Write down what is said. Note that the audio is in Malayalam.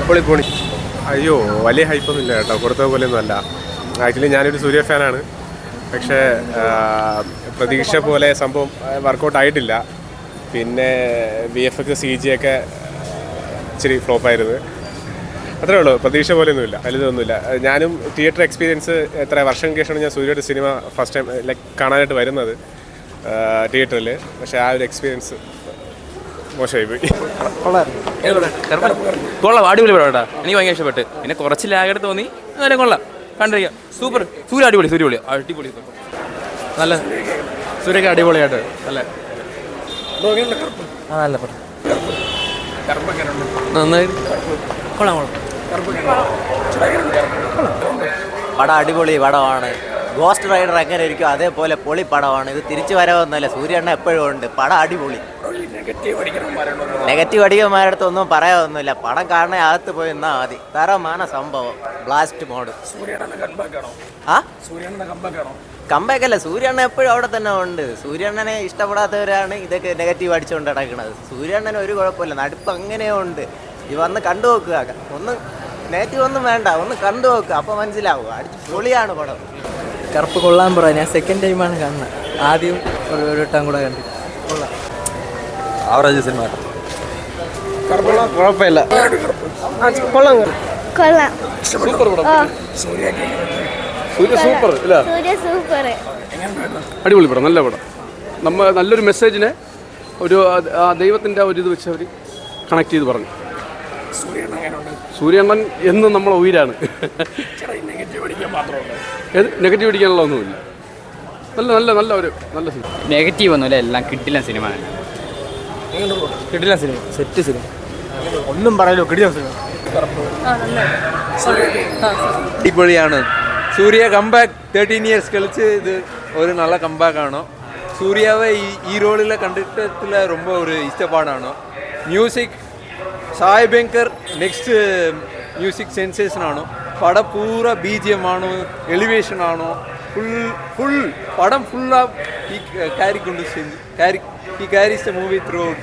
പൊളി. അയ്യോ, വലിയ ഹൈപ്പൊന്നും ഇല്ല കേട്ടോ, കൊടുത്ത പോലെയൊന്നും അല്ല. ആക്ച്വലി ഞാനൊരു സൂര്യ ഫാനാണ്. പക്ഷേ പ്രതീക്ഷ പോലെ സംഭവം വർക്കൗട്ട് ആയിട്ടില്ല. പിന്നെ VFX CG ഒക്കെ ഇച്ചിരി ഫ്ലോപ്പായിരുന്നു. അത്രേ ഉള്ളൂ, പ്രതീക്ഷ പോലെയൊന്നുമില്ല, വലുതൊന്നുമില്ല. ഞാനും തിയേറ്റർ എക്സ്പീരിയൻസ് എത്ര വർഷം ശേഷമാണ് ഞാൻ സൂര്യയുടെ സിനിമ ഫസ്റ്റ് ടൈം കാണാനായിട്ട് വരുന്നത് തിയേറ്ററിൽ. പക്ഷേ ആ ഒരു എക്സ്പീരിയൻസ് മോശമായി പോയി. കൊള്ളാം, അടിപൊളി പടം കേട്ടോ, എനിക്ക് ഭയങ്കര ഇഷ്ടപ്പെട്ട്. പിന്നെ കുറച്ച് ലാഗായിട്ട് തോന്നി, എന്നാലും കൊള്ളാം, കണ്ടിരിക്കാം. സൂപ്പർ, സൂര്യ അടിപൊളി, അടിപൊളി നല്ല സൂര്യക്ക് അടിപൊളിയായിട്ട് നല്ല നല്ല പടം. നന്നായി കൊള്ളാം. പടം അടിപൊളി പടമാണ്. ഗോസ്റ്റ് റൈഡർ എങ്ങനെ ഇരിക്കും അതേപോലെ പൊളി പടമാണ്. ഇത് തിരിച്ചു വരവൊന്നുമല്ല, സൂര്യണ്ണ എപ്പോഴും ഉണ്ട്. പടം അടിപൊളി. നെഗറ്റീവ് അടിക്കന്മാരുടെ അടുത്ത് ഒന്നും പറയാനൊന്നുമില്ല. പടം കാണാൻ അകത്ത് പോയി നിന്നാൽ മതി. തരമാണ് സംഭവം. Blast mode. കമ്പാക്ക് അല്ല, സൂര്യണ്ണ എപ്പോഴും അവിടെ തന്നെ ഉണ്ട്. സൂര്യണ്ണനെ ഇഷ്ടപ്പെടാത്തവരാണ് ഇതൊക്കെ നെഗറ്റീവ് അടിച്ചുകൊണ്ട് നടക്കുന്നത്. സൂര്യണ്ണന് ഒരു കുഴപ്പമില്ല, നടുപ്പ് അങ്ങനെയോ ഉണ്ട്. ഈ വന്ന് കണ്ടു നോക്കുക, ഒന്നും നെഗറ്റീവ് ഒന്നും വേണ്ട, ഒന്ന് കണ്ടു നോക്കുക, അപ്പോൾ മനസ്സിലാവുക. അടിച്ച് പൊളിയാണ് പടം. കറുപ്പ് കൊള്ളാൻ പറയാം. ഞാൻ സെക്കൻഡ് ടൈമാണ് കാണുന്നത്. ആദ്യം ഒരു വട്ടം കൂടെ കണ്ടു. കൊള്ളാം. ആവറേജ് സിനിമ, കുഴപ്പമില്ല, കൊള്ളാം. സൂപ്പർ പടം. സൂര്യ സൂപ്പർ ഇല്ല, അടിപൊളി പടം, നല്ല പടം. നല്ലൊരു മെസ്സേജിനെ ഒരു ദൈവത്തിൻ്റെ ഒരു ഇത് വെച്ച് അവർ കണക്ട് ചെയ്ത് പറഞ്ഞു. സൂര്യണ്ണൻ എന്നും നമ്മളെ ഉയരാണ്. നെഗറ്റീവ് അടിക്കാനുള്ള ഒന്നുമില്ല. നല്ല ഒരു നല്ല സിനിമ. നെഗറ്റീവ് ഒന്നുമില്ല, എല്ലാം കിട്ടില്ല സിനിമ. കിടിലൻ സിനിമ, സെറ്റ് സിനിമ, ഒന്നും പറയല്ലോ, കിടിലൻ സിനിമ. അടിപൊളിയാണ്. സൂര്യ കമ്പാക്ക് 13 years കളിച്ച് ഇത് ഒരു നല്ല കമ്പാക്കാണ്. സൂര്യാவை ഈ റോളിൽ കണ്ടിട്ടത്തിൽ ரொம்ப ഒരു ഇഷ്ടപ്പാടാണ്. മ്യൂസിക് സായ് ബങ്കർ നെക്സ്റ്റ് മ്യൂസിക് സെൻസേഷൻ ആണ്. പടം പൂര BGM ആണോ, എലിവേഷൻ ആണോ, ഫുൾ പടം ഫുൾ ഈ ക്യാരിസ് ദ മൂവി ത്രൂ ഔട്ട്.